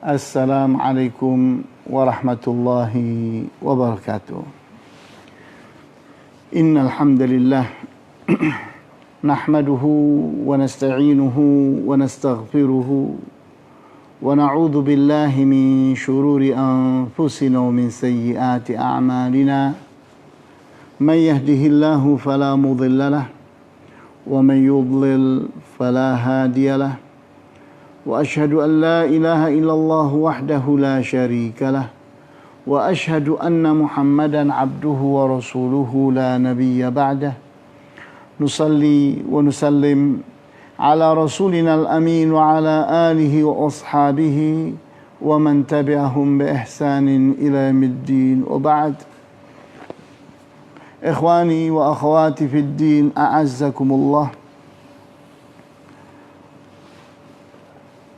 Assalamualaikum warahmatullahi wabarakatuh. Innal hamdalillah nahmaduhu wa nasta'inuhu wa nastaghfiruhu wa na'udzu billahi min shururi anfusina wa min sayyiati a'malina. Man yahdihillahu fala mudilla lahu wa man yudlil fala hadiya lahu. وأشهد أن لا إله إلا الله وحده لا شريك له وأشهد أن محمدا عبده ورسوله لا نبي بعده نصلي ونسلم على رسولنا الأمين وعلى آله وأصحابه ومن تبعهم بإحسان إلى يوم الدين وبعد إخواني وأخواتي في الدين أعزكم الله.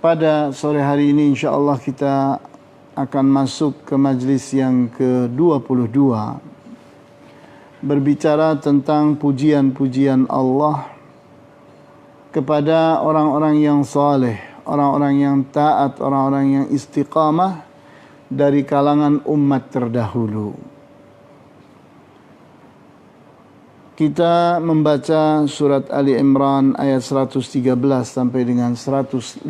Pada sore hari ini insyaAllah kita akan masuk ke majlis yang ke-22, berbicara tentang pujian-pujian Allah kepada orang-orang yang saleh, orang-orang yang taat, orang-orang yang istiqamah dari kalangan umat terdahulu. Kita membaca surat Ali Imran ayat 113 sampai dengan 115.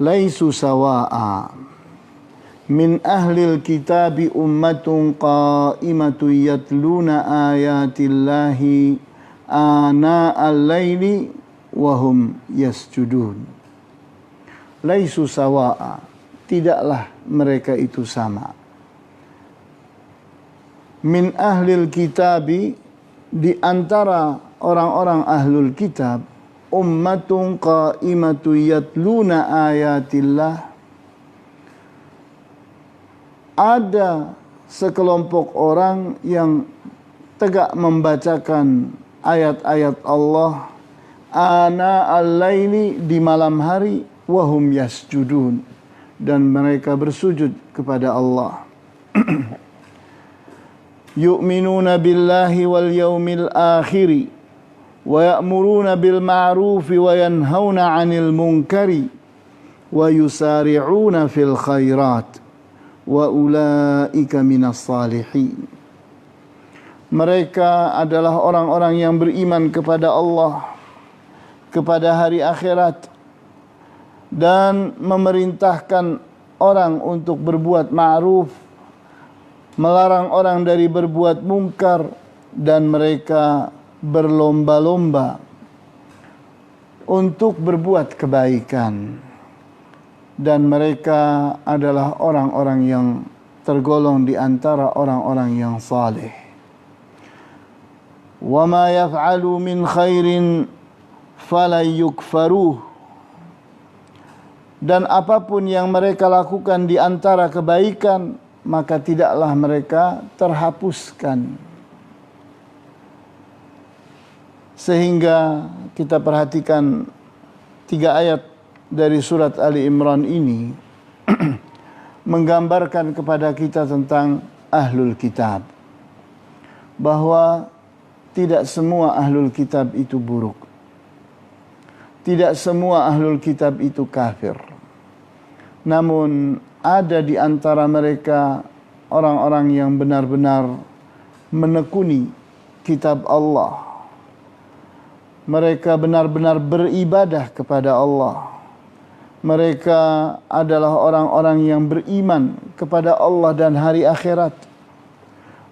Laisu sawa'a min ahlil kitabi ummatun qa'imatu yatluna ayatillahi ana'al laili wa hum yasjudun. Laisu sawa'a, tidaklah mereka itu sama. Min ahlil kitabi, di antara orang-orang ahlul kitab, ummatun qa'imatu yatluna ayatillah, ada sekelompok orang yang tegak membacakan ayat-ayat Allah ana al-laili, di malam hari, wahum yasjudun, dan mereka bersujud kepada Allah. Yu'minuna billahi wal yawmil akhiri wa ya'muruna bil ma'rufi wa yanhauna 'anil munkari wa yusari'una fil khairat wa ulaika minas salihin. Mereka adalah orang-orang yang beriman kepada Allah, kepada hari akhirat, dan memerintahkan orang untuk berbuat ma'ruf, melarang orang dari berbuat mungkar, dan mereka berlomba-lomba untuk berbuat kebaikan. Dan mereka adalah orang-orang yang tergolong di antara orang-orang yang saleh. Wa ma yaf'alu min khairin fala yukfaruh. Dan apapun yang mereka lakukan di antara kebaikan, maka tidaklah mereka terhapuskan. Sehingga kita perhatikan 3 ayat dari surat Ali Imran ini menggambarkan kepada kita tentang ahlul kitab, bahwa tidak semua ahlul kitab itu buruk, tidak semua ahlul kitab itu kafir. Namun ada di antara mereka orang-orang yang benar-benar menekuni kitab Allah. Mereka benar-benar beribadah kepada Allah. Mereka adalah orang-orang yang beriman kepada Allah dan hari akhirat.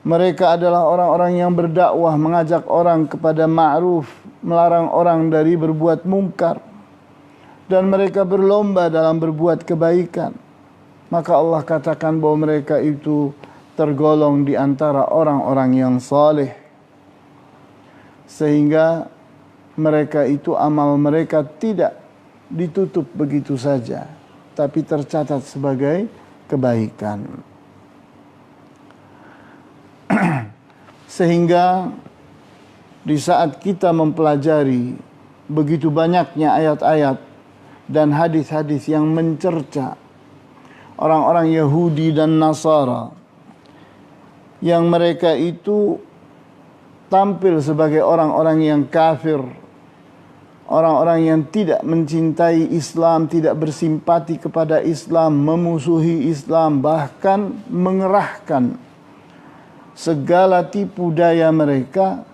Mereka adalah orang-orang yang berdakwah, mengajak orang kepada ma'ruf, melarang orang dari berbuat mungkar. Dan mereka berlomba dalam berbuat kebaikan. Maka Allah katakan bahwa mereka itu tergolong di antara orang-orang yang saleh. Sehingga mereka itu, amal mereka tidak ditutup begitu saja, tapi tercatat sebagai kebaikan. Sehingga di saat kita mempelajari begitu banyaknya ayat-ayat dan hadis-hadis yang mencerca orang-orang Yahudi dan Nasara, yang mereka itu tampil sebagai orang-orang yang kafir, orang-orang yang tidak mencintai Islam, tidak bersimpati kepada Islam, memusuhi Islam, bahkan mengerahkan segala tipu daya mereka,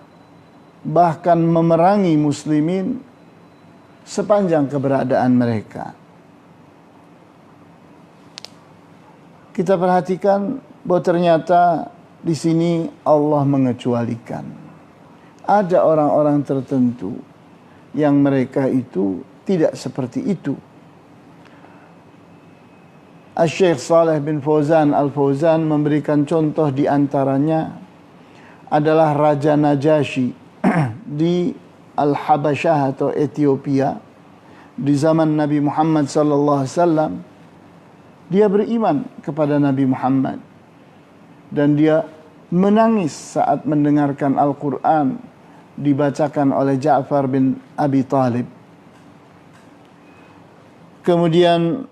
bahkan memerangi muslimin sepanjang keberadaan mereka. Kita perhatikan bahwa ternyata di sini Allah mengecualikan. Ada orang-orang tertentu yang mereka itu tidak seperti itu. Syekh Saleh bin Fauzan Al-Fauzan memberikan contoh, di antaranya adalah Raja Najasyi di Al-Habasyah atau Ethiopia di zaman Nabi Muhammad sallallahu alaihi wasallam. Dia beriman kepada Nabi Muhammad dan dia menangis saat mendengarkan Al-Quran dibacakan oleh Ja'far bin Abi Talib. Kemudian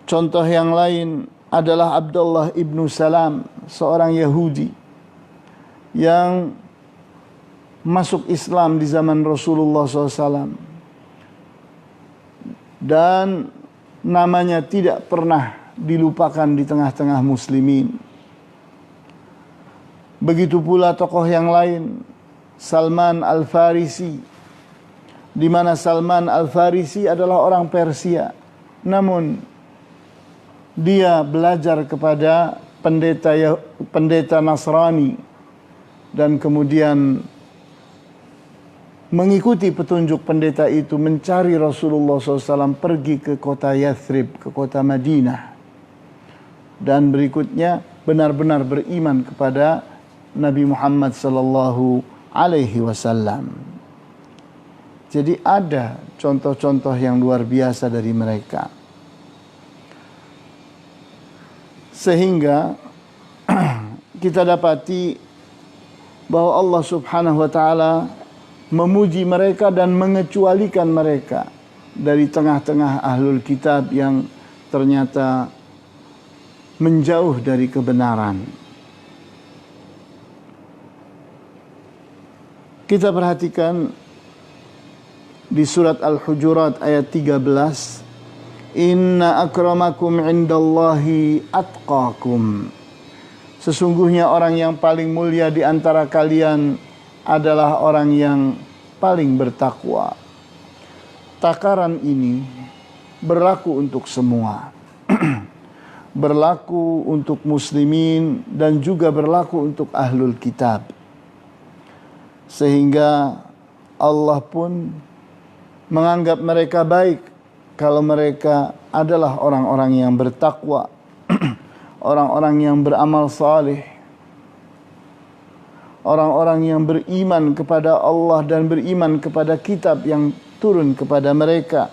contoh yang lain adalah Abdullah ibnu Salam, seorang Yahudi yang masuk Islam di zaman Rasulullah SAW dan namanya tidak pernah dilupakan di tengah-tengah muslimin. Begitu pula tokoh yang lain, Salman Al-Farisi, di mana Salman Al-Farisi adalah orang Persia, namun dia belajar kepada pendeta Nasrani dan kemudian mengikuti petunjuk pendeta itu, mencari Rasulullah SAW, pergi ke kota Yathrib, ke kota Madinah, dan berikutnya benar-benar beriman kepada Nabi Muhammad sallallahu alaihi wasallam. Jadi ada contoh-contoh yang luar biasa dari mereka. Sehingga kita dapati bahwa Allah Subhanahu wa taala memuji mereka dan mengecualikan mereka dari tengah-tengah ahlul kitab yang ternyata menjauh dari kebenaran. Kita perhatikan di surat Al-Hujurat ayat 13, Inna akramakum indallahi atqakum. Sesungguhnya orang yang paling mulia di antara kalian adalah orang yang paling bertakwa. Takaran ini berlaku untuk semua. Berlaku untuk muslimin dan juga berlaku untuk ahlul kitab. Sehingga Allah pun menganggap mereka baik kalau mereka adalah orang-orang yang bertakwa, orang-orang yang beramal saleh, orang-orang yang beriman kepada Allah dan beriman kepada kitab yang turun kepada mereka.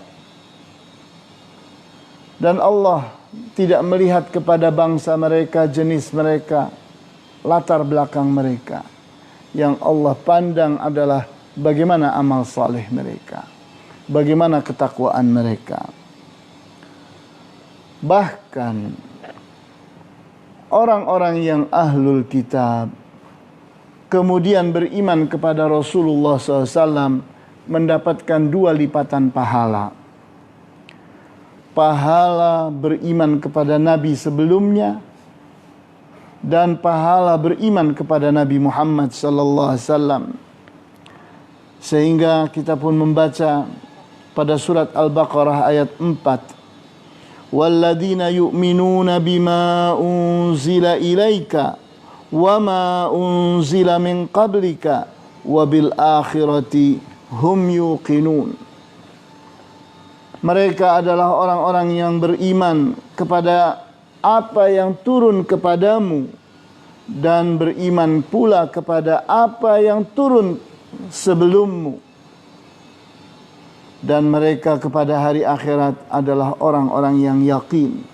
Dan Allah tidak melihat kepada bangsa mereka, jenis mereka, latar belakang mereka. Yang Allah pandang adalah bagaimana amal saleh mereka, bagaimana ketakwaan mereka. Bahkan orang-orang yang ahlul kitab kemudian beriman kepada Rasulullah SAW mendapatkan 2 lipatan pahala. Pahala beriman kepada Nabi sebelumnya dan pahala beriman kepada Nabi Muhammad SAW. Sehingga kita pun membaca pada surat Al-Baqarah ayat 4. Walladzina yu'minuna bima unzila ilaika wa ma unzila min qablika wa bil akhirati hum yuqinun. Mereka adalah orang-orang yang beriman kepada apa yang turun kepadamu dan beriman pula kepada apa yang turun sebelummu. Dan mereka kepada hari akhirat adalah orang-orang yang yakin.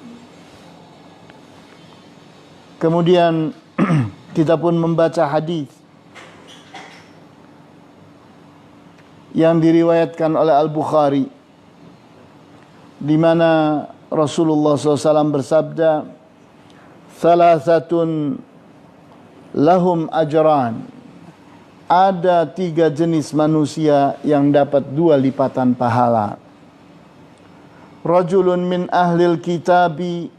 Kemudian kita pun membaca hadis yang diriwayatkan oleh Al-Bukhari, di mana Rasulullah SAW bersabda, "Thalathatun lahum ajran, ada 3 jenis manusia yang dapat 2 lipatan pahala. Rajulun min ahlil kitabi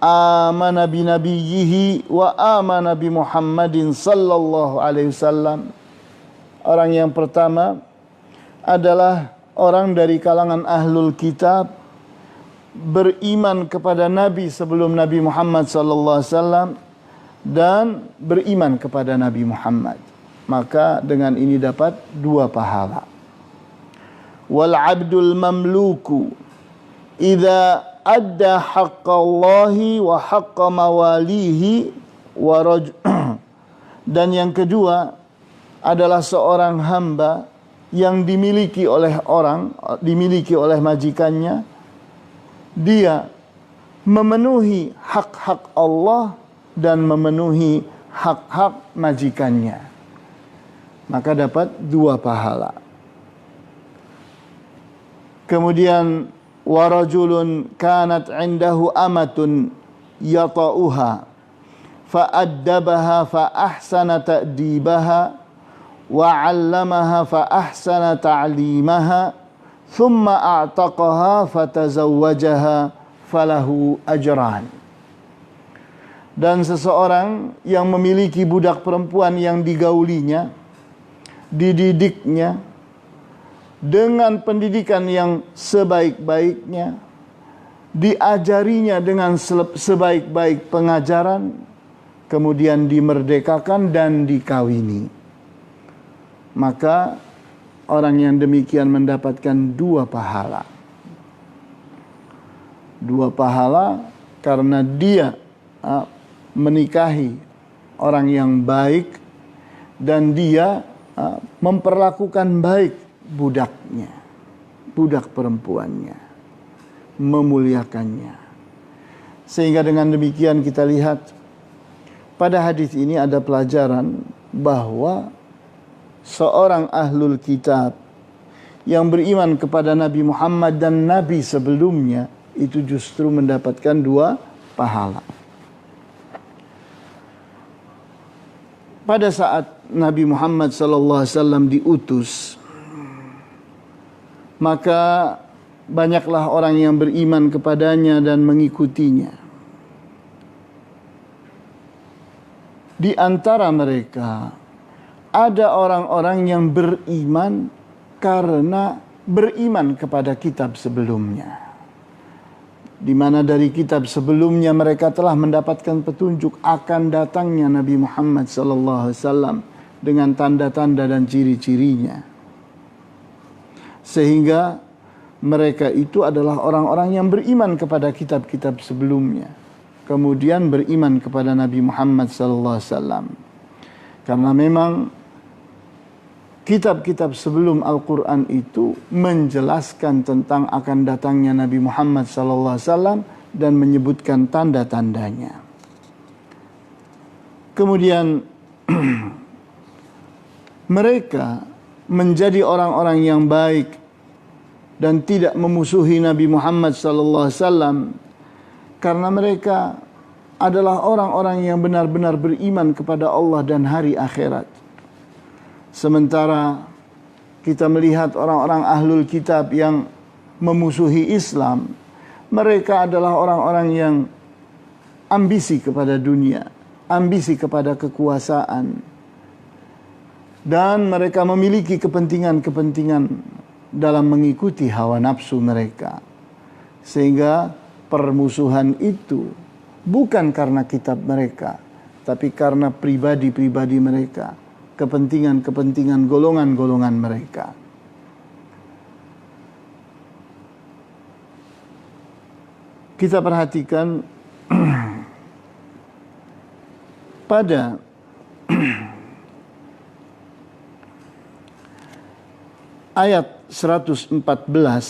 amana bi nabiyhi wa amana bi Muhammadin sallallahu alaihi wasallam. Orang yang pertama adalah orang dari kalangan ahlul kitab, beriman kepada Nabi sebelum Nabi Muhammad sallallahu alaihi wasallam dan beriman kepada Nabi Muhammad. Maka dengan ini dapat 2 pahala. Wal abdul mamluku idza adda haqqallahi wa haqqa mawalihi wa dan yang kedua adalah seorang hamba yang dimiliki oleh majikannya. Dia memenuhi hak-hak Allah dan memenuhi hak-hak majikannya. Maka dapat 2 pahala. Kemudian warajulun kanat indahu amatun yata'uha fa'addabaha fa'ahsana ta'dibaha wa'allamaha fa'ahsana ta'limaha thumma a'taqaha fatazawwajaha falahu ajran. Dan seseorang yang memiliki budak perempuan yang digaulinya, dididiknya dengan pendidikan yang sebaik-baiknya, diajarinya dengan sebaik-baik pengajaran, kemudian dimerdekakan dan dikawini. Maka orang yang demikian mendapatkan 2 pahala. 2 pahala karena dia menikahi orang yang baik dan dia memperlakukan baik budaknya, budak perempuannya, memuliakannya. Sehingga dengan demikian kita lihat pada hadis ini ada pelajaran bahwa seorang ahlul kitab yang beriman kepada Nabi Muhammad dan Nabi sebelumnya itu justru mendapatkan 2 pahala. Pada saat Nabi Muhammad SAW diutus, maka banyaklah orang yang beriman kepadanya dan mengikutinya. Di antara mereka ada orang-orang yang beriman karena beriman kepada kitab sebelumnya, di mana dari kitab sebelumnya mereka telah mendapatkan petunjuk akan datangnya Nabi Muhammad SAW dengan tanda-tanda dan ciri-cirinya. Sehingga mereka itu adalah orang-orang yang beriman kepada kitab-kitab sebelumnya, kemudian beriman kepada Nabi Muhammad SAW. Karena memang kitab-kitab sebelum Al-Quran itu menjelaskan tentang akan datangnya Nabi Muhammad SAW dan menyebutkan tanda-tandanya. Kemudian mereka menjadi orang-orang yang baik dan tidak memusuhi Nabi Muhammad SAW karena mereka adalah orang-orang yang benar-benar beriman kepada Allah dan hari akhirat. Sementara kita melihat orang-orang ahlul kitab yang memusuhi Islam, mereka adalah orang-orang yang ambisi kepada dunia, ambisi kepada kekuasaan, dan mereka memiliki kepentingan-kepentingan dalam mengikuti hawa nafsu mereka. Sehingga permusuhan itu bukan karena kitab mereka, tapi karena pribadi-pribadi mereka, kepentingan-kepentingan golongan-golongan mereka. Kita perhatikan pada ayat 114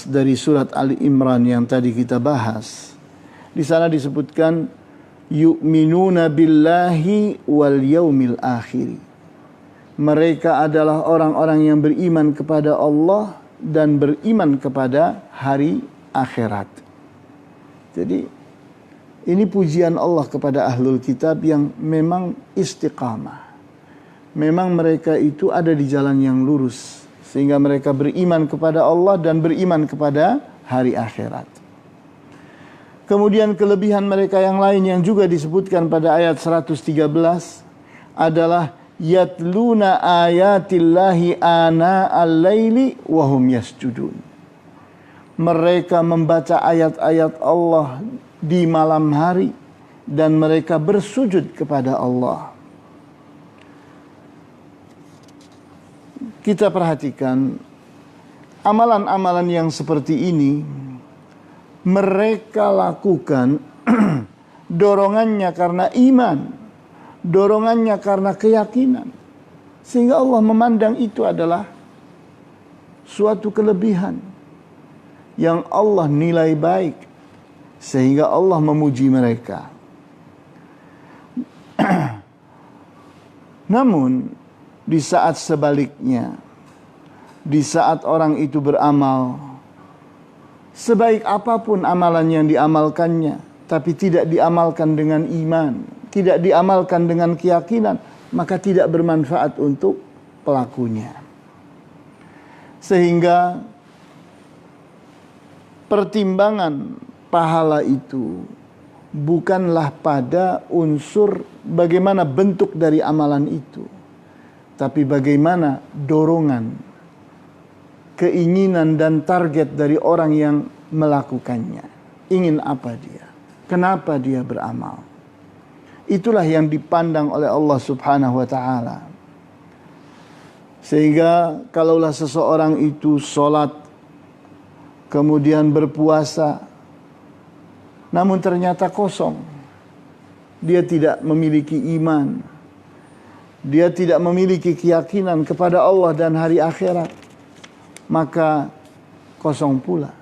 dari surat Ali Imran yang tadi kita bahas. Di sana disebutkan yu'minuna billahi wal yaumil akhir. Mereka adalah orang-orang yang beriman kepada Allah dan beriman kepada hari akhirat. Jadi ini pujian Allah kepada ahlul kitab yang memang istiqamah. memang mereka itu ada di jalan yang lurus, sehingga mereka beriman kepada Allah dan beriman kepada hari akhirat. Kemudian kelebihan mereka yang lain yang juga disebutkan pada ayat 113 adalah yatluna ayatillahi ana al-laili wa hum yasjudun. Mereka membaca ayat-ayat Allah di malam hari dan mereka bersujud kepada Allah. Kita perhatikan amalan-amalan yang seperti ini mereka lakukan dorongannya karena iman, dorongannya karena keyakinan, sehingga Allah memandang itu adalah suatu kelebihan yang Allah nilai baik, sehingga Allah memuji mereka. Namun di saat sebaliknya, di saat orang itu beramal, sebaik apapun amalan yang diamalkannya, tapi tidak diamalkan dengan iman, tidak diamalkan dengan keyakinan, maka tidak bermanfaat untuk pelakunya. Sehingga pertimbangan pahala itu bukanlah pada unsur bagaimana bentuk dari amalan itu, tapi bagaimana dorongan, keinginan dan target dari orang yang melakukannya. Ingin apa dia? Kenapa dia beramal? Itulah yang dipandang oleh Allah Subhanahu wa taala. Sehingga kalaulah seseorang itu sholat, kemudian berpuasa, namun ternyata kosong, dia tidak memiliki iman, dia tidak memiliki keyakinan kepada Allah dan hari akhirat, maka kosong pula.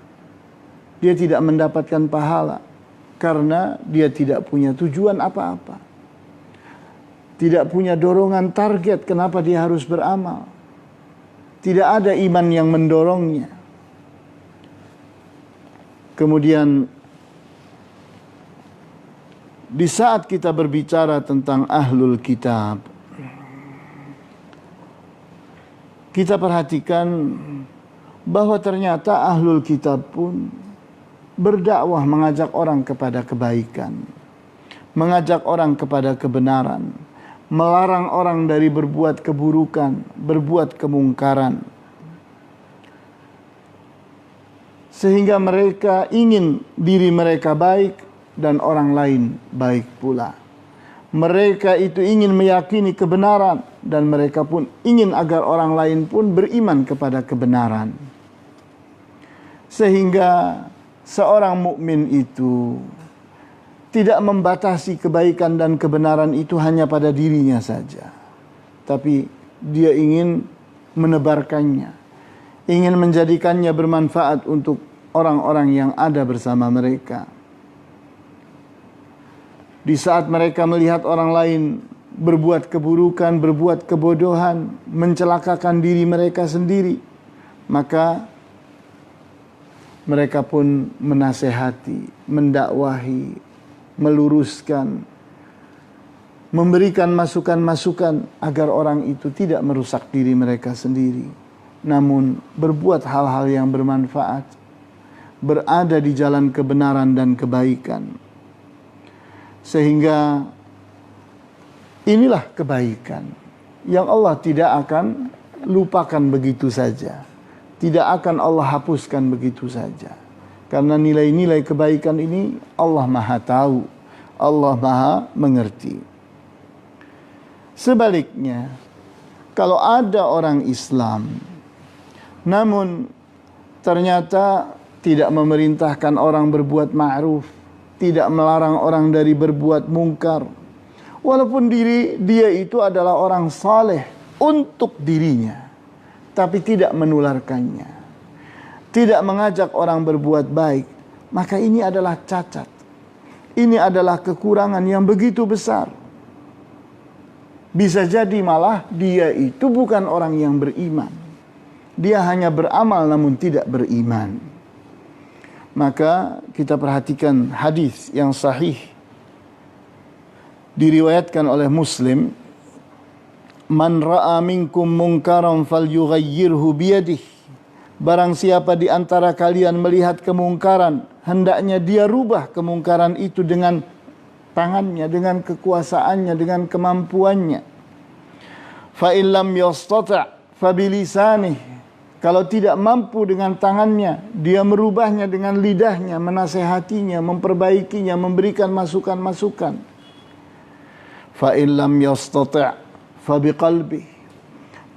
Dia tidak mendapatkan pahala karena dia tidak punya tujuan apa-apa, tidak punya dorongan target kenapa dia harus beramal, tidak ada iman yang mendorongnya. Kemudian di saat kita berbicara tentang ahlul kitab, kita perhatikan bahwa ternyata ahlul kitab pun berdakwah, mengajak orang kepada kebaikan, mengajak orang kepada kebenaran, melarang orang dari berbuat keburukan, berbuat kemungkaran. Sehingga mereka ingin diri mereka baik dan orang lain baik pula. Mereka itu ingin meyakini kebenaran dan mereka pun ingin agar orang lain pun beriman kepada kebenaran. Sehingga seorang mukmin itu tidak membatasi kebaikan dan kebenaran itu hanya pada dirinya saja, tapi dia ingin menebarkannya, ingin menjadikannya bermanfaat untuk orang-orang yang ada bersama mereka. Di saat mereka melihat orang lain berbuat keburukan, berbuat kebodohan, mencelakakan diri mereka sendiri, maka mereka pun menasehati, mendakwahi, meluruskan, memberikan masukan-masukan agar orang itu tidak merusak diri mereka sendiri, namun berbuat hal-hal yang bermanfaat, berada di jalan kebenaran dan kebaikan. Sehingga inilah kebaikan yang Allah tidak akan lupakan begitu saja, tidak akan Allah hapuskan begitu saja. Karena nilai-nilai kebaikan ini Allah Maha tahu, Allah Maha mengerti. Sebaliknya, kalau ada orang Islam namun ternyata tidak memerintahkan orang berbuat ma'ruf, tidak melarang orang dari berbuat mungkar, walaupun dia itu adalah orang saleh untuk dirinya, tapi tidak menularkannya, tidak mengajak orang berbuat baik, maka ini adalah cacat. Ini adalah kekurangan yang begitu besar. Bisa jadi malah dia itu bukan orang yang beriman. Dia hanya beramal namun tidak beriman. Maka kita perhatikan hadis yang sahih diriwayatkan oleh Muslim. Man ra'a minkum munkaran falyughayyirhu biyadihi. Barang siapa di antara kalian melihat kemungkaran, hendaknya dia rubah kemungkaran itu dengan tangannya, dengan kekuasaannya, dengan kemampuannya. Fa in lam yastati' fa bilisanih. Kalau tidak mampu dengan tangannya, dia merubahnya dengan lidahnya, menasehatinya, memperbaikinya, memberikan masukan-masukan. Fa in lam yastati' fa biqalbi.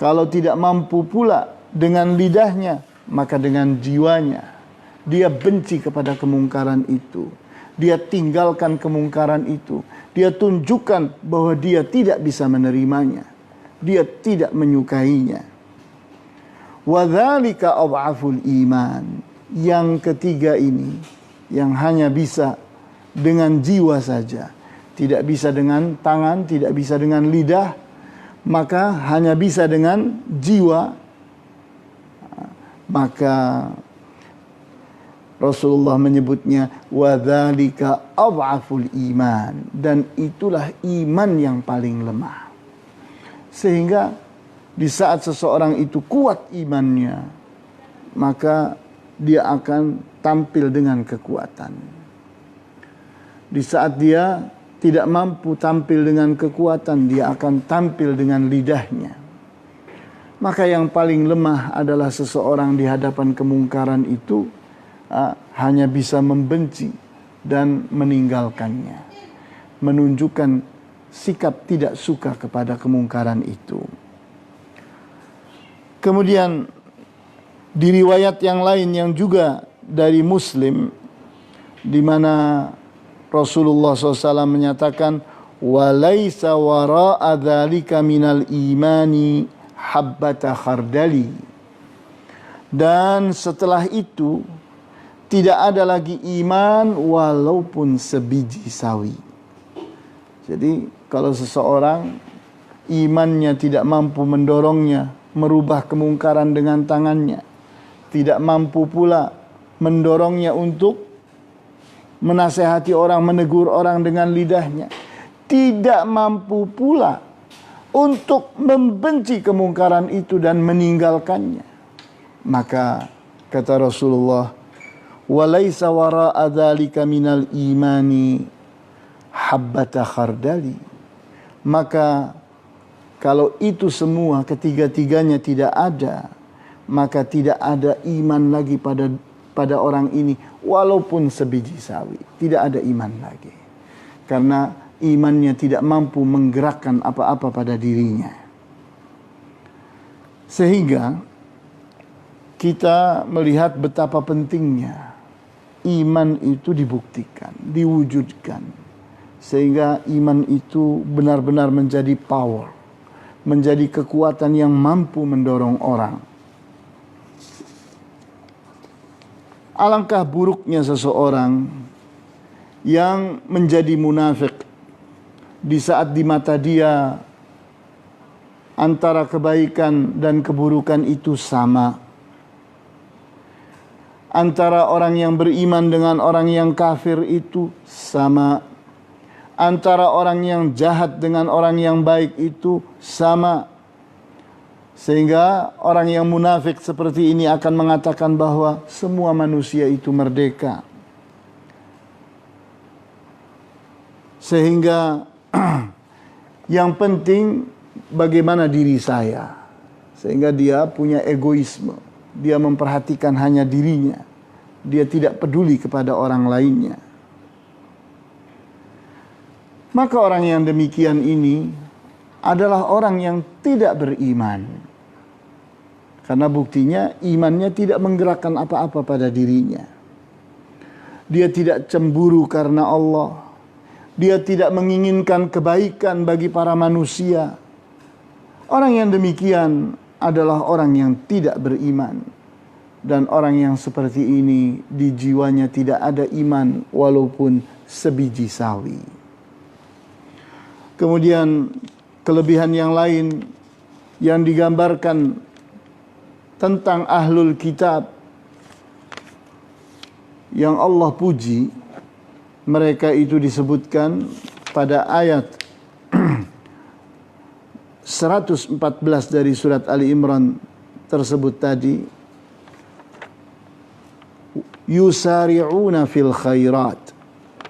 Kalau tidak mampu pula dengan lidahnya, maka dengan jiwanya. Dia benci kepada kemungkaran itu. Dia tinggalkan kemungkaran itu. Dia tunjukkan bahwa dia tidak bisa menerimanya. Dia tidak menyukainya. Wadzalika adhaful iman. Yang ketiga ini, yang hanya bisa dengan jiwa saja, tidak bisa dengan tangan, tidak bisa dengan lidah, maka hanya bisa dengan jiwa. Maka Rasulullah menyebutnya wadzalika adhaful iman, dan itulah iman yang paling lemah. Sehingga di saat seseorang itu kuat imannya, maka dia akan tampil dengan kekuatan. Di saat dia tidak mampu tampil dengan kekuatan, dia akan tampil dengan lidahnya. Maka yang paling lemah adalah seseorang di hadapan kemungkaran itu hanya bisa membenci dan meninggalkannya, menunjukkan sikap tidak suka kepada kemungkaran itu. Kemudian di riwayat yang lain yang juga dari Muslim, di mana Rasulullah SAW menyatakan, walaisa wara'a dzalika minal imani habbata khardali. Dan setelah itu tidak ada lagi iman walaupun sebiji sawi. Jadi kalau seseorang imannya tidak mampu mendorongnya merubah kemungkaran dengan tangannya, tidak mampu pula mendorongnya untuk menasehati orang, menegur orang dengan lidahnya, tidak mampu pula untuk membenci kemungkaran itu dan meninggalkannya, maka kata Rasulullah, walaisa wara'a dzalika minal imani habbata khardali. Maka kalau itu semua ketiga-tiganya tidak ada, maka tidak ada iman lagi pada orang ini walaupun sebiji sawi. Tidak ada iman lagi. Karena imannya tidak mampu menggerakkan apa-apa pada dirinya. Sehingga kita melihat betapa pentingnya iman itu dibuktikan, diwujudkan. Sehingga iman itu benar-benar menjadi power, menjadi kekuatan yang mampu mendorong orang. Alangkah buruknya seseorang yang menjadi munafik di saat di mata dia antara kebaikan dan keburukan itu sama. Antara orang yang beriman dengan orang yang kafir itu sama. Antara orang yang jahat dengan orang yang baik itu sama. Sehingga orang yang munafik seperti ini akan mengatakan bahwa semua manusia itu merdeka. Sehingga yang penting bagaimana diri saya. Sehingga dia punya egoisme. Dia memperhatikan hanya dirinya. Dia tidak peduli kepada orang lainnya. Maka orang yang demikian ini adalah orang yang tidak beriman. Karena buktinya imannya tidak menggerakkan apa-apa pada dirinya. Dia tidak cemburu karena Allah. Dia tidak menginginkan kebaikan bagi para manusia. Orang yang demikian adalah orang yang tidak beriman. Dan orang yang seperti ini di jiwanya tidak ada iman walaupun sebiji sawi. Kemudian kelebihan yang lain yang digambarkan tentang ahlul kitab yang Allah puji, mereka itu disebutkan pada ayat 1 114 dari surat Ali Imran tersebut tadi, yusari'una fil khairat,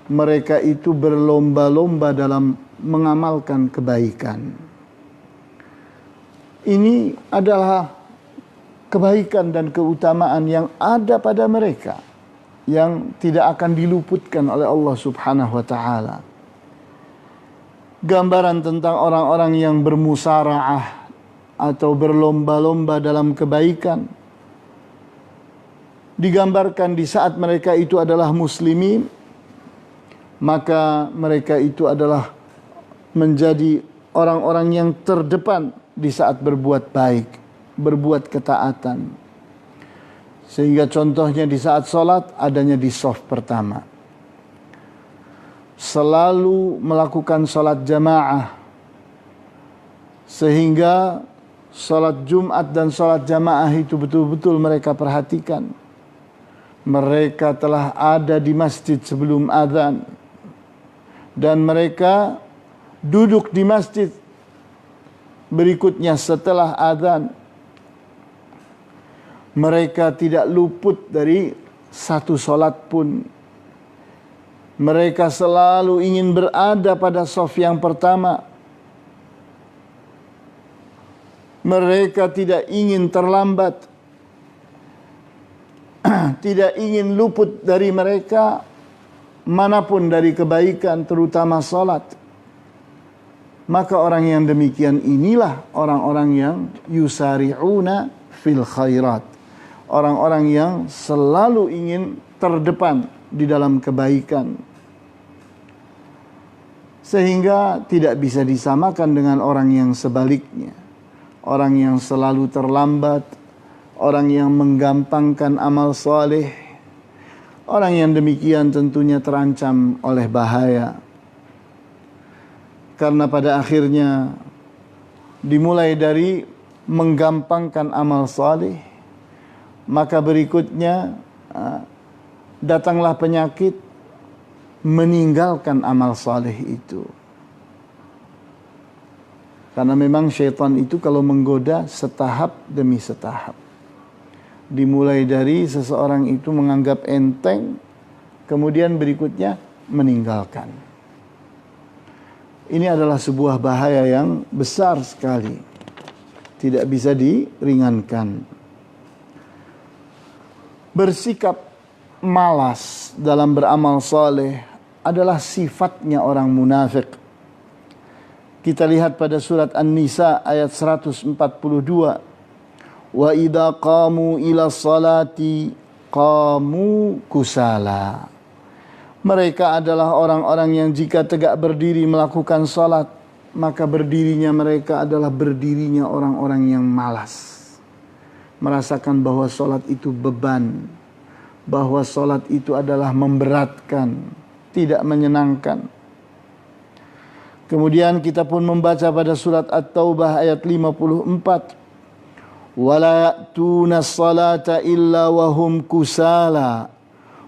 mereka itu berlomba-lomba dalam mengamalkan kebaikan. Ini adalah kebaikan dan keutamaan yang ada pada mereka, yang tidak akan diluputkan oleh Allah Subhanahu wa ta'ala. Gambaran tentang orang-orang yang bermusara'ah atau berlomba-lomba dalam kebaikan digambarkan di saat mereka itu adalah muslimin, maka mereka itu adalah menjadi orang-orang yang terdepan di saat berbuat baik, berbuat ketaatan. Sehingga contohnya di saat sholat adanya di shaf pertama. Selalu melakukan sholat jamaah. Sehingga sholat Jumat dan sholat jamaah itu betul-betul mereka perhatikan. Mereka telah ada di masjid sebelum azan. Dan mereka duduk di masjid berikutnya setelah azan. Mereka tidak luput dari satu sholat pun. Mereka selalu ingin berada pada shaf yang pertama. Mereka tidak ingin terlambat. Tidak ingin luput dari mereka manapun dari kebaikan, terutama salat. Maka orang yang demikian inilah orang-orang yang yusari'una fil khairat. Orang-orang yang selalu ingin terdepan di dalam kebaikan. Sehingga tidak bisa disamakan dengan orang yang sebaliknya. Orang yang selalu terlambat, orang yang menggampangkan amal soleh. Orang yang demikian tentunya terancam oleh bahaya. Karena pada akhirnya dimulai dari menggampangkan amal soleh, maka berikutnya datanglah penyakit meninggalkan amal saleh itu. Karena memang syaitan itu kalau menggoda setahap demi setahap. Dimulai dari seseorang itu menganggap enteng, kemudian berikutnya meninggalkan. Ini adalah sebuah bahaya yang besar sekali. Tidak bisa diringankan. Bersikap malas dalam beramal saleh adalah sifatnya orang munafik. Kita lihat pada surat An-Nisa ayat 142. Wa idza qamu ila salati qamu kusala. Mereka adalah orang-orang yang jika tegak berdiri melakukan salat, maka berdirinya mereka adalah berdirinya orang-orang yang malas. Merasakan bahwa salat itu beban, bahwa salat itu adalah memberatkan, tidak menyenangkan. Kemudian kita pun membaca pada surat At-Taubah ayat 54. Wala ya'tuna as-salata illa wa hum kusala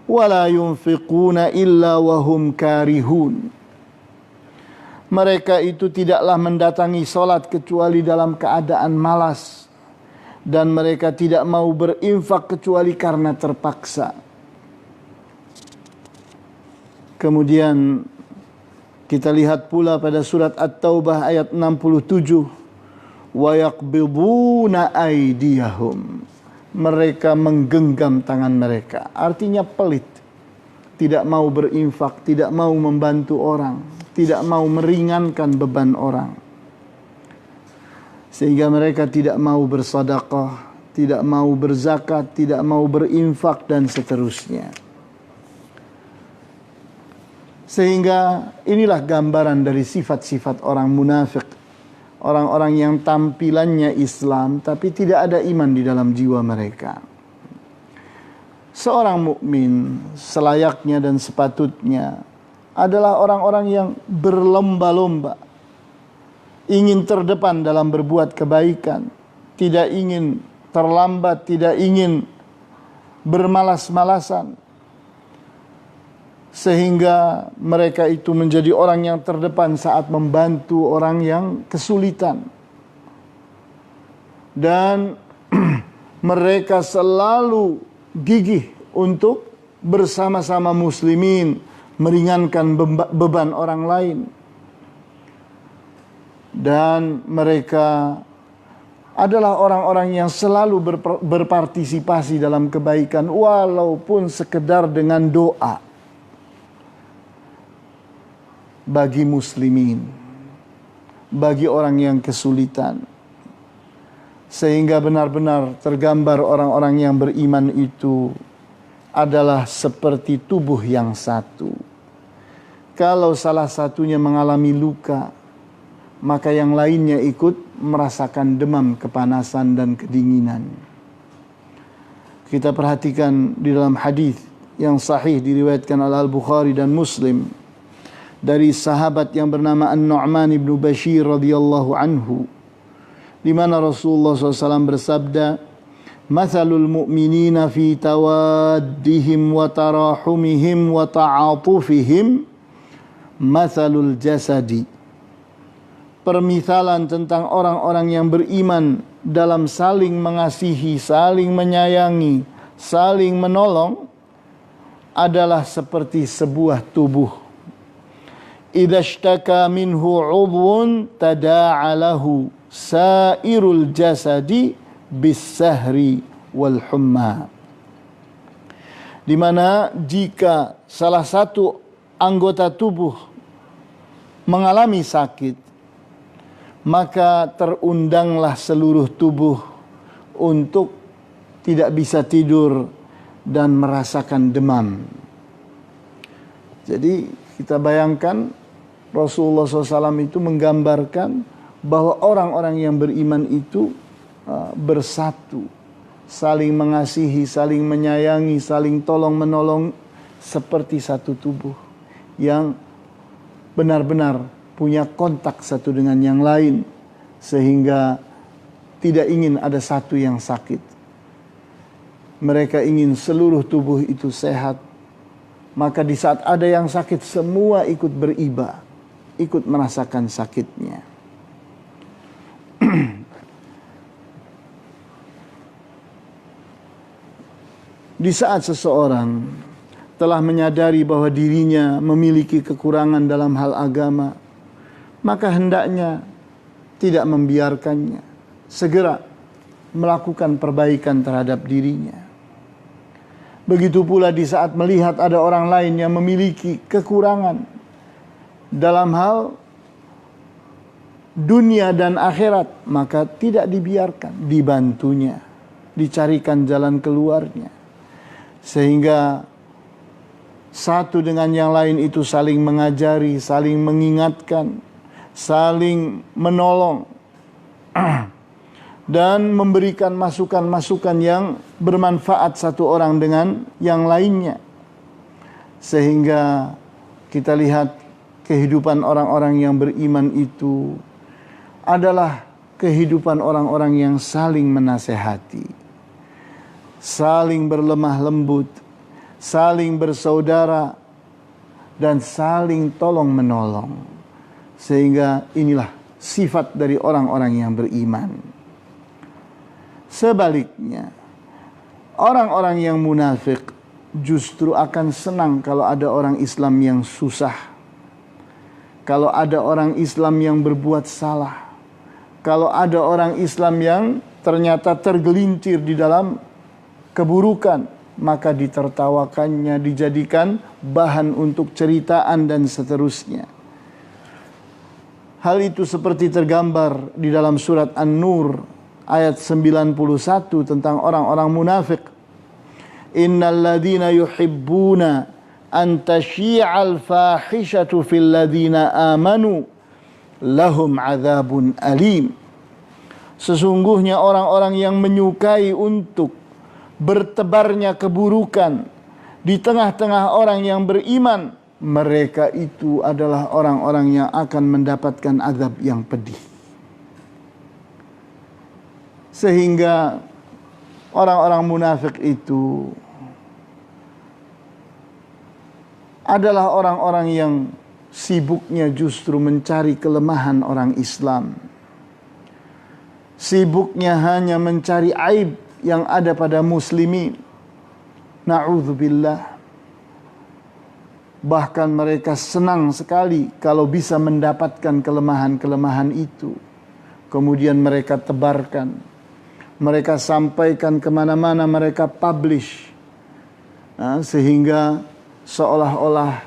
wala yunfiquna illa wa hum karihun. Mereka itu tidaklah mendatangi salat kecuali dalam keadaan malas, dan mereka tidak mau berinfak kecuali karena terpaksa. Kemudian kita lihat pula pada surat At-Taubah ayat 67. Wa yaqbiduna aydiyahum. Mereka menggenggam tangan mereka. Artinya pelit. Tidak mau berinfak, tidak mau membantu orang, tidak mau meringankan beban orang. Sehingga mereka tidak mau bersedekah, tidak mau berzakat, tidak mau berinfak dan seterusnya. Sehingga inilah gambaran dari sifat-sifat orang munafik. Orang-orang yang tampilannya Islam tapi tidak ada iman di dalam jiwa mereka. Seorang mukmin selayaknya dan sepatutnya adalah orang-orang yang berlomba-lomba, ingin terdepan dalam berbuat kebaikan, tidak ingin terlambat, tidak ingin bermalas-malasan. Sehingga mereka itu menjadi orang yang terdepan saat membantu orang yang kesulitan. dan mereka selalu gigih untuk bersama-sama muslimin meringankan beban orang lain. Dan mereka adalah orang-orang yang selalu berpartisipasi dalam kebaikan walaupun sekedar dengan doa bagi muslimin, bagi orang yang kesulitan. Sehingga benar-benar tergambar orang-orang yang beriman itu adalah seperti tubuh yang satu. Kalau salah satunya mengalami luka, maka yang lainnya ikut merasakan demam, kepanasan, dan kedinginan. Kita perhatikan di dalam hadis yang sahih diriwayatkan oleh Al-Bukhari dan Muslim dari sahabat yang bernama An-Nu'man ibn Bashir radhiyallahu anhu, di mana Rasulullah SAW bersabda, "Mathalul mu'minina fi tawaddihim wa tarahumihim wa ta'atufihim mathalul jasadi." Permisalan tentang orang-orang yang beriman dalam saling mengasihi, saling menyayangi, saling menolong adalah seperti sebuah tubuh. Idza ishtaka minhu 'udhun tada'a lahu sairul jasadi bis-sahri wal humma. Di mana jika salah satu anggota tubuh mengalami sakit, maka terundanglah seluruh tubuh untuk tidak bisa tidur dan merasakan demam. Jadi kita bayangkan Rasulullah SAW itu menggambarkan bahwa orang-orang yang beriman itu bersatu, saling mengasihi, saling menyayangi, saling tolong menolong seperti satu tubuh yang benar-benar punya kontak satu dengan yang lain, sehingga tidak ingin ada satu yang sakit. Mereka ingin seluruh tubuh itu sehat. Maka di saat ada yang sakit, semua ikut beriba, ikut merasakan sakitnya. Di saat seseorang telah menyadari bahwa dirinya memiliki kekurangan dalam hal agama, maka hendaknya tidak membiarkannya, segera melakukan perbaikan terhadap dirinya. Begitu pula di saat melihat ada orang lain yang memiliki kekurangan dalam hal dunia dan akhirat, maka tidak dibiarkan, dibantunya, dicarikan jalan keluarnya. Sehingga satu dengan yang lain itu saling mengajari, saling mengingatkan, saling menolong dan memberikan masukan-masukan yang bermanfaat satu orang dengan yang lainnya. Sehingga kita lihat kehidupan orang-orang yang beriman itu adalah kehidupan orang-orang yang saling menasehati, saling berlemah lembut, saling bersaudara, dan saling tolong menolong. Sehingga inilah sifat dari orang-orang yang beriman. Sebaliknya, orang-orang yang munafik justru akan senang kalau ada orang Islam yang susah, kalau ada orang Islam yang berbuat salah, kalau ada orang Islam yang ternyata tergelincir di dalam keburukan, maka ditertawakannya, dijadikan bahan untuk ceritaan dan seterusnya. Hal itu seperti tergambar di dalam surat An-Nur ayat 91 tentang orang-orang munafik. Innal ladzina yuhibbuna an tasyi'al fahishatu fil ladzina amanu lahum adzabun alim. Sesungguhnya orang-orang yang menyukai untuk bertebarnya keburukan di tengah-tengah orang yang beriman, mereka itu adalah orang-orang yang akan mendapatkan azab yang pedih. Sehingga orang-orang munafik itu adalah orang-orang yang sibuknya justru mencari kelemahan orang Islam. sibuknya hanya mencari aib yang ada pada muslimin. Na'udzubillah. Bahkan mereka senang sekali kalau bisa mendapatkan kelemahan-kelemahan itu. Kemudian mereka tebarkan. Mereka sampaikan kemana-mana, mereka publish. Sehingga seolah-olah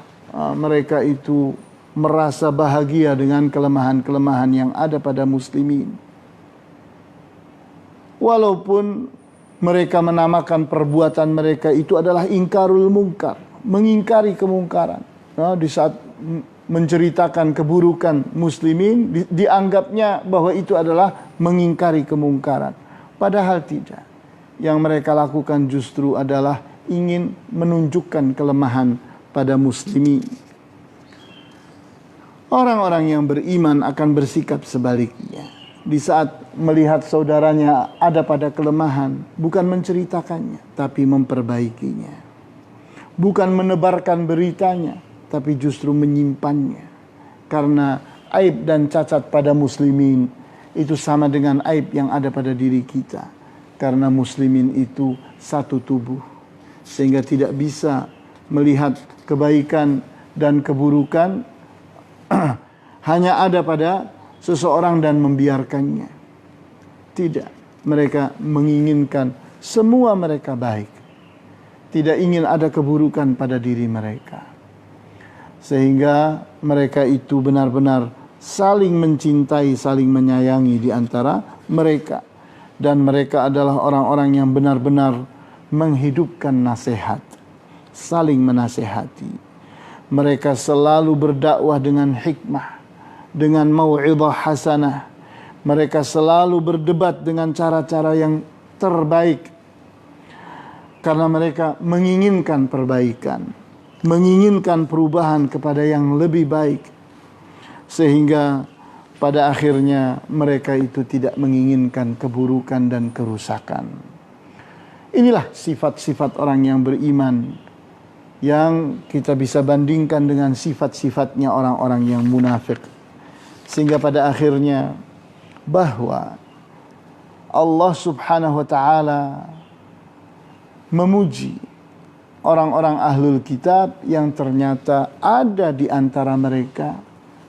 mereka itu merasa bahagia dengan kelemahan-kelemahan yang ada pada muslimin. Walaupun mereka menamakan perbuatan mereka itu adalah ingkarul mungkar, mengingkari kemungkaran. Di saat menceritakan keburukan muslimin, dianggapnya bahwa itu adalah mengingkari kemungkaran. Padahal tidak. Yang mereka lakukan justru adalah ingin menunjukkan kelemahan pada muslimin. Orang-orang yang beriman akan bersikap sebaliknya. Di saat melihat saudaranya ada pada kelemahan, bukan menceritakannya, tapi memperbaikinya. Bukan menebarkan beritanya, tapi justru menyimpannya. Karena aib dan cacat pada muslimin itu sama dengan aib yang ada pada diri kita. Karena muslimin itu satu tubuh. Sehingga tidak bisa melihat kebaikan dan keburukan hanya ada pada seseorang dan membiarkannya. Tidak. Mereka menginginkan semua mereka baik. Tidak ingin ada keburukan pada diri mereka. Sehingga mereka itu benar-benar saling mencintai, saling menyayangi di antara mereka. Dan mereka adalah orang-orang yang benar-benar menghidupkan nasihat. Saling menasihati. Mereka selalu berdakwah dengan hikmah, dengan mau'idhah hasanah. Mereka selalu berdebat dengan cara-cara yang terbaik. Karena mereka menginginkan perbaikan, menginginkan perubahan kepada yang lebih baik. Sehingga pada akhirnya mereka itu tidak menginginkan keburukan dan kerusakan. Inilah sifat-sifat orang yang beriman yang kita bisa bandingkan dengan sifat-sifatnya orang-orang yang munafik. Sehingga pada akhirnya bahwa Allah subhanahu wa ta'ala memuji orang-orang ahlul kitab yang ternyata ada di antara mereka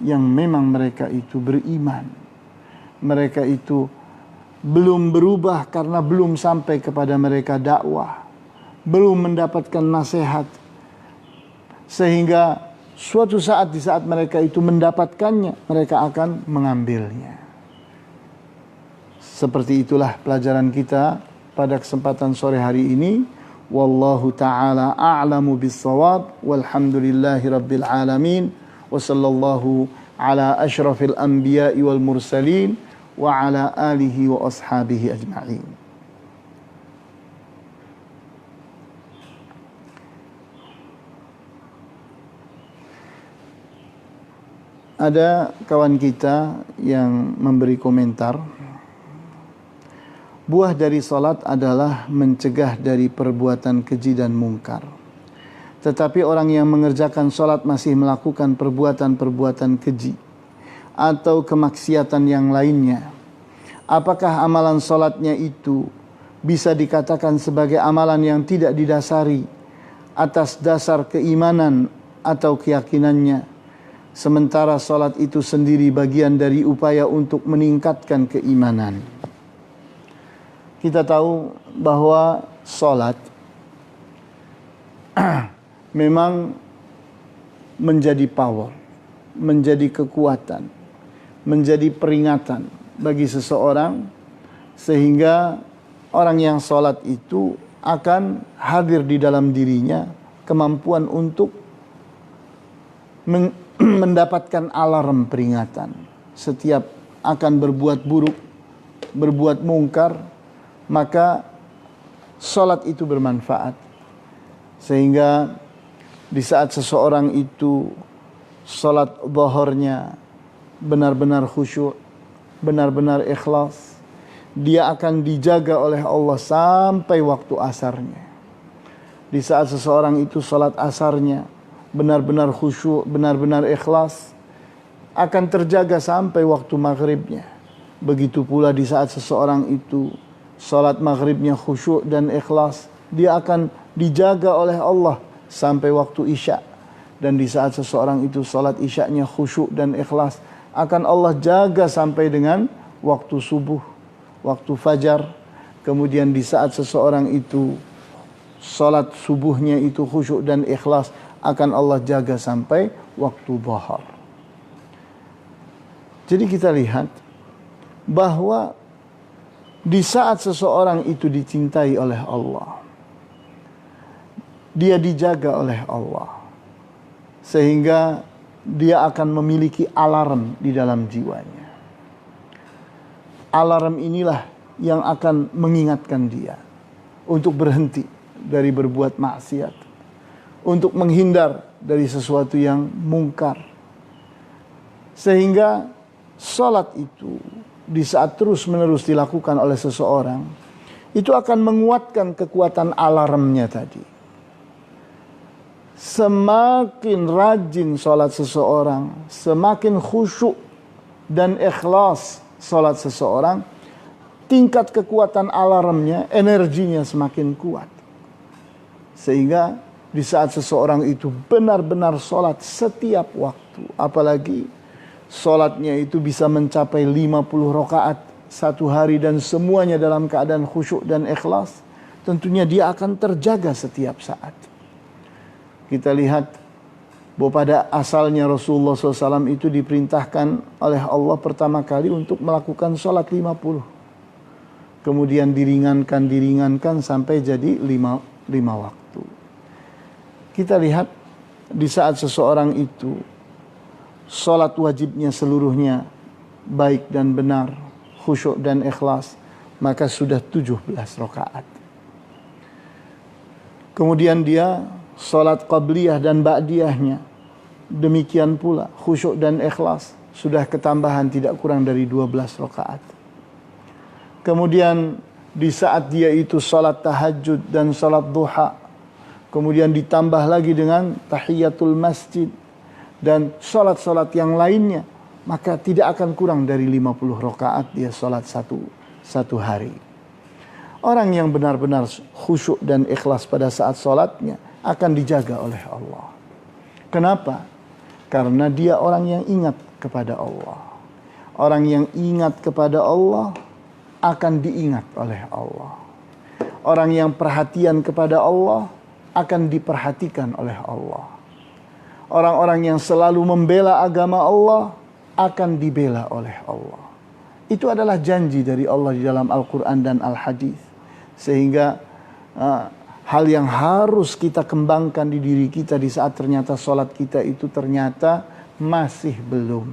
yang memang mereka itu beriman. Mereka itu belum berubah karena belum sampai kepada mereka dakwah. Belum mendapatkan nasihat. Sehingga suatu saat di saat mereka itu mendapatkannya, mereka akan mengambilnya. Seperti itulah pelajaran kita pada kesempatan sore hari ini. Wallahu ta'ala a'lamu bis-shawab. Walhamdulillahi rabbil alamin. Wa sallallahu ala asyrafil anbiya'i wal mursalin wa ala alihi wa ashabihi ajma'in. Ada kawan kita yang memberi komentar, buah dari salat adalah mencegah dari perbuatan keji dan mungkar. Tetapi orang yang mengerjakan salat masih melakukan perbuatan-perbuatan keji atau kemaksiatan yang lainnya, apakah amalan salatnya itu bisa dikatakan sebagai amalan yang tidak didasari atas dasar keimanan atau keyakinannya, sementara salat itu sendiri bagian dari upaya untuk meningkatkan keimanan? Kita tahu bahwa salat memang menjadi power, menjadi kekuatan, menjadi peringatan bagi seseorang, sehingga orang yang salat itu akan hadir di dalam dirinya kemampuan untuk mendapatkan alarm peringatan. Setiap akan berbuat buruk, berbuat mungkar, maka salat itu bermanfaat. Sehingga di saat seseorang itu salat zuhurnya benar-benar khusyuk, benar-benar ikhlas, dia akan dijaga oleh Allah sampai waktu asarnya. Di saat seseorang itu salat asarnya benar-benar khusyuk, benar-benar ikhlas, akan terjaga sampai waktu maghribnya. Begitu pula di saat seseorang itu salat maghribnya khusyuk dan ikhlas, dia akan dijaga oleh Allah sampai waktu isya. Dan di saat seseorang itu salat isyaknya khusyuk dan ikhlas, akan Allah jaga sampai dengan waktu subuh, waktu fajar. Kemudian di saat seseorang itu salat subuhnya itu khusyuk dan ikhlas, akan Allah jaga sampai waktu zuhur. Jadi kita lihat bahwa di saat seseorang itu dicintai oleh Allah, dia dijaga oleh Allah, sehingga dia akan memiliki alarm di dalam jiwanya. Alarm inilah yang akan mengingatkan dia untuk berhenti dari berbuat maksiat, untuk menghindar dari sesuatu yang mungkar. Sehingga salat itu di saat terus-menerus dilakukan oleh seseorang, itu akan menguatkan kekuatan alarmnya tadi. Semakin rajin salat seseorang, semakin khusyuk dan ikhlas salat seseorang, tingkat kekuatan alarmnya, energinya semakin kuat. Sehingga di saat seseorang itu benar-benar salat setiap waktu, apalagi salatnya itu bisa mencapai 50 rakaat satu hari dan semuanya dalam keadaan khusyuk dan ikhlas, tentunya dia akan terjaga setiap saat. Kita lihat bahwa pada asalnya Rasulullah SAW itu diperintahkan oleh Allah pertama kali untuk melakukan salat 50. Kemudian diringankan sampai jadi 5 waktu. Kita lihat di saat seseorang itu salat wajibnya seluruhnya baik dan benar, khusyuk dan ikhlas, maka sudah 17 rakaat. Kemudian dia salat qabliyah dan ba'diyahnya demikian pula, khusyuk dan ikhlas, sudah ketambahan tidak kurang dari 12 rakaat. Kemudian di saat dia itu salat tahajud dan salat duha, kemudian ditambah lagi dengan tahiyatul masjid dan salat-salat yang lainnya, maka tidak akan kurang dari 50 rakaat dia salat satu hari. Orang yang benar-benar khusyuk dan ikhlas pada saat salatnya akan dijaga oleh Allah. Kenapa? Karena dia orang yang ingat kepada Allah. Orang yang ingat kepada Allah akan diingat oleh Allah. Orang yang perhatian kepada Allah akan diperhatikan oleh Allah. Orang-orang yang selalu membela agama Allah akan dibela oleh Allah. Itu adalah janji dari Allah di dalam Al-Quran dan Al-Hadis. Sehingga hal yang harus kita kembangkan di diri kita di saat ternyata sholat kita itu ternyata masih belum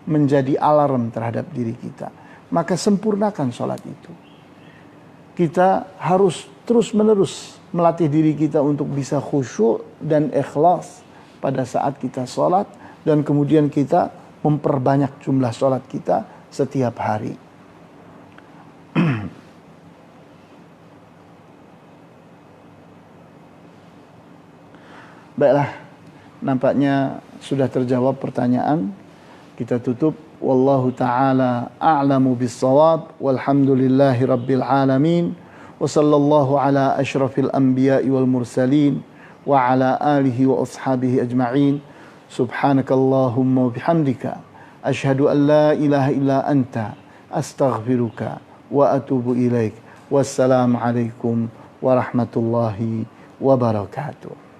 menjadi alarm terhadap diri kita. Maka sempurnakan sholat itu. Kita harus terus-menerus melatih diri kita untuk bisa khusyuk dan ikhlas pada saat kita sholat, dan kemudian kita memperbanyak jumlah sholat kita setiap hari. Baiklah, nampaknya sudah terjawab pertanyaan. Kita tutup. Wallahu ta'ala a'lamu bis-shawab. Walhamdulillahi rabbil alamin. Wa sallallahu ala asyrafil anbiya'i wal mursalin. Wa ala alihi wa ashabihi ajma'in. Subhanakallahumma wa bihamdika. Ashhadu an la ilaha illa anta. Astaghfiruka wa atubu ilaik. Wassalamu alaikum warahmatullahi wabarakatuh.